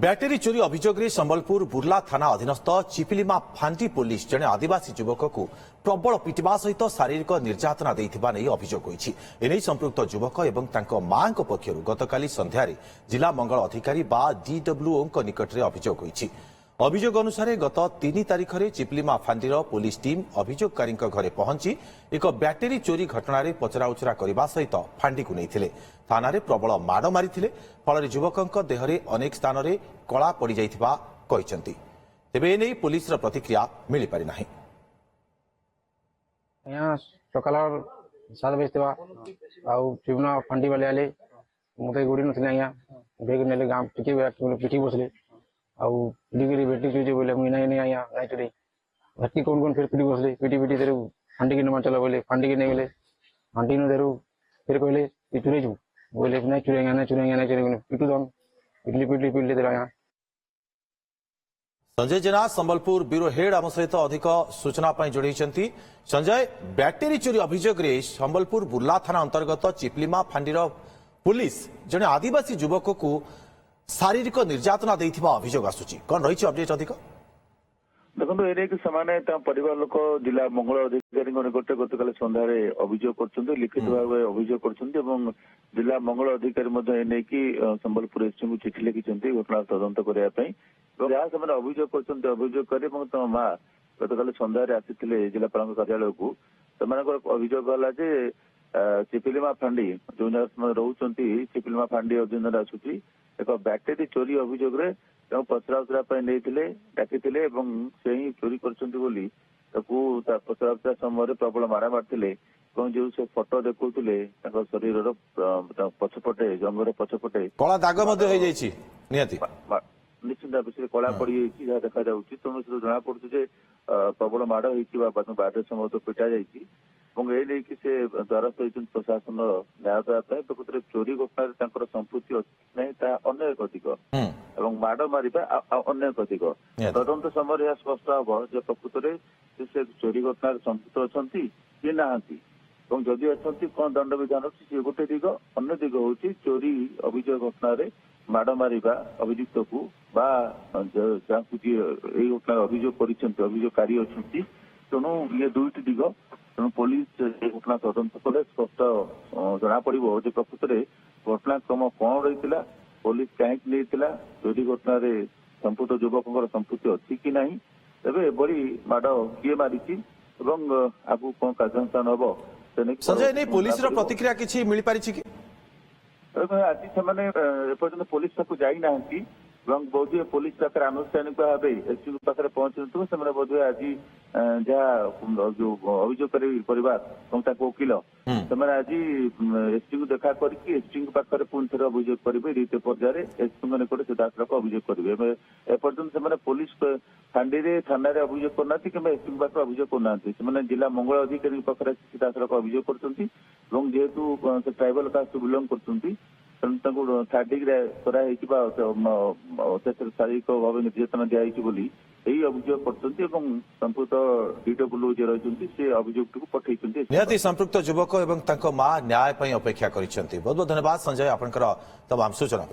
Battery ଚୋରି ଅଭିଯୋଗରେ ସମ୍ବଲପୁର ବୁର୍ଲା ଥାନା ଅଧୀନସ୍ଥ ଚିପିଲିମା ଫାଣ୍ଡି ପୁଲିସ ଜଣେ ଆଦିବାସୀ ଯୁବକକୁ ପ୍ରବଳ ପିଟିବା ସହିତ ଶାରୀରିକ ନିର୍ଯାତନା ଦେଇଥିବା ନେଇ ଅଭିଯୋଗ ହୋଇଛି। ଏନେଇ ସମ୍ପୃକ୍ତ ଯୁବକ ଏବଂ ତାଙ୍କ ମାଙ୍କ ପକ୍ଷରୁ ଗତକାଲି ସନ୍ଧ୍ୟାରେ ଜିଲ୍ଲା ମଙ୍ଗଳ ଅଧିକାରୀ ବା DWOଙ୍କ ନିକଟରେ ଅଭିଯୋଗ ହୋଇଛି। ଅଭିଯୋଗ ଅନୁସାରେ ଗତ 3 ତାରିଖରେ ଚିପିଲିମା ଫାଣ୍ଡିର ପୁଲିସ ଟିମ୍ ଅଭିଯୋଗକାରୀଙ୍କ ଘରେ ପହଞ୍ଚି ଏକ ବ୍ୟାଟେରୀ ଚୋରି ଘଟଣାରେ ପଚରାଉଚରା କରିବା ସହିତ ଫାଣ୍ଡିକୁ ନେଇଥିଲେ। ଥାନାରେ ପ୍ରବଳ ମାଡ଼ ମାରିଥିଲେ। ଫଳରେ ଯୁବକଙ୍କ ଦେହରେ ଅନେକ ସ୍ଥାନରେ କଳା ପଡ଼ିଯାଇଥିବା କହିଛନ୍ତି। ତେବେ ଏନେଇ ପୁଲିସର ପ୍ରତିକ୍ରିୟା ମିଳିପାରି ନାହିଁ। ସକାଳ 7 ବଜେ ଥିବା ଆଉ ଚିପିଲିମା ଫାଣ୍ଡି ବାଲେ ଆଲେ ମତେ ଗୋଡ଼ି ନଥିଲେ ଆଜ୍ଞା ବେଗ ନେଲେ ଗାଁ ପିଟି ବସିଲେ ଆଉ ପିଟିକିରି ବେଟି ଚୁଇছে ବୋଲେ ମୁଇଁ ନାଇଁ ଆଜ୍ଞା ନାଇଁ ଚୁରି ଭାଟି কোন কোন ফির পিটি বসলে পিটি দেରୁ ଫାଣ୍ଡି କି ନମା ଚଲା ବୋଲେ ଫାଣ୍ଡି କି ନେଇଗଲେ ଫାଣ୍ଡି ନ ଦେରୁ ଫିର କହିଲେ ଚୁରି ଯିବୁ ବୋଲେ ନାଇଁ ଚୁରି ଆଜ୍ଞା ନାଇଁ ଚୁରି ପିଟୁ ଦନ ପିଟଲି ଦେଲା ଆଜ୍ଞା। संजय जेना संबलपुर ब्यूरो हेड आम सहित अधिक सूचना जोड़ी। संजय, बैटेरी चोरी अभियोग संबलपुर बुर्ला थाना अंतर्गत चिपलिमा फांडीर पुलिस जड़े आदिवासी युवक को शारीरिक निर्यातना देथिबा अभियोग आसुची कौन रही अपडेट अधिक देखो ए परिवार लोक जिला मंगल अधिकारी निकट गतकाल सन्धार अभियोग कर लिखित भाव अभियोग कर जिला मंगल अधिकारी संबलपुर एसपी को चिठी लिखिं घटना तदंत करने जहाँ से अभियोग कर माँ गतकाल सन्धार आसी जिलापाल कार्यालय को अभियोग है जे चिपलिमा फांडी जो रोच चिपलिमा फांडी अधीन आसूची एक बैटेरी चोरी अभियोग पचराउचरा डाकी से ही चोरी कर पचराउचरा समय प्रबल मारा मारी जो से फोटो देखुले शरीर पछपटे जंगर पछपटे कला दाग निश्चिंत भाव से कला पड़ जहाँ देखा तेणु से जना पड़ू प्रबल माड़ हो बारे समय तो पिटा जाइए से द्वारस्थ होती प्रशासन न्याय देवाई प्रकृत चोरी घटना संपृक्ति अच्छी अनेक अधिक माड़ मारिबा अनेक अधिक तदंत समय यह स्पष्ट हम जो प्रकृत से चोरी घटना संपृक्त अच्छा कि ना जदि अच्छा कौन दंड विधान अच्छी गोटे दिग अन्य दिग हूँ चोरी अभियोग घटना माड़ मारिबा अभियुक्त को घटना अभियोग अभियोगकारी अच्छा तेणु ये दुईटी दिग तेणु पुलिस घटना तदंत कले स्पष्ट जना पड़ो प्रकृत घटनाक्रम कौन रही पुलिस कहीं चोरी घटना संपुक्त युवक संपृक्ति अच्छी कि ना तेज एभली माड़ किए मारी आगू कौन कार्यानुष्ठान हम संजय नहीं पुलिस प्रतिक्रिया किसी मिल पारी कि आज से एपर्तन पुलिस पाक जाना बोधे पुलिस पाखे आनुष्ठानिक भाव एसपी पाखे पहुंची से बोधे आज जहाँ जो अभियोगकारी परिवार वकिल से आज एसपी को देखा करके एसपी पाखे पुणी थे अभियोग करेंगे द्वितीय पर्यायर एसपी निकट सीधासख अभियोग करेंगे एपर्तन से पुलिस फांडी थाना अभियोग करना कि एसपी पाखे अभियोग करना जिला मंगल अधिकारी पाखे सीधासख अभियोग करेतु से ट्राइबल कास्ट बिलंग कर थर्ड डिग्री शारीरिक भाव निर्यातना दिखाई यही अभियोग कर संपुक्त DWO जे रही से अभियोग पठे निहाती संपृक्त युवक और मां न्याय अपेक्षा कर बहुत बहुत धन्यवाद संजय आपंकर तमाम सूचना।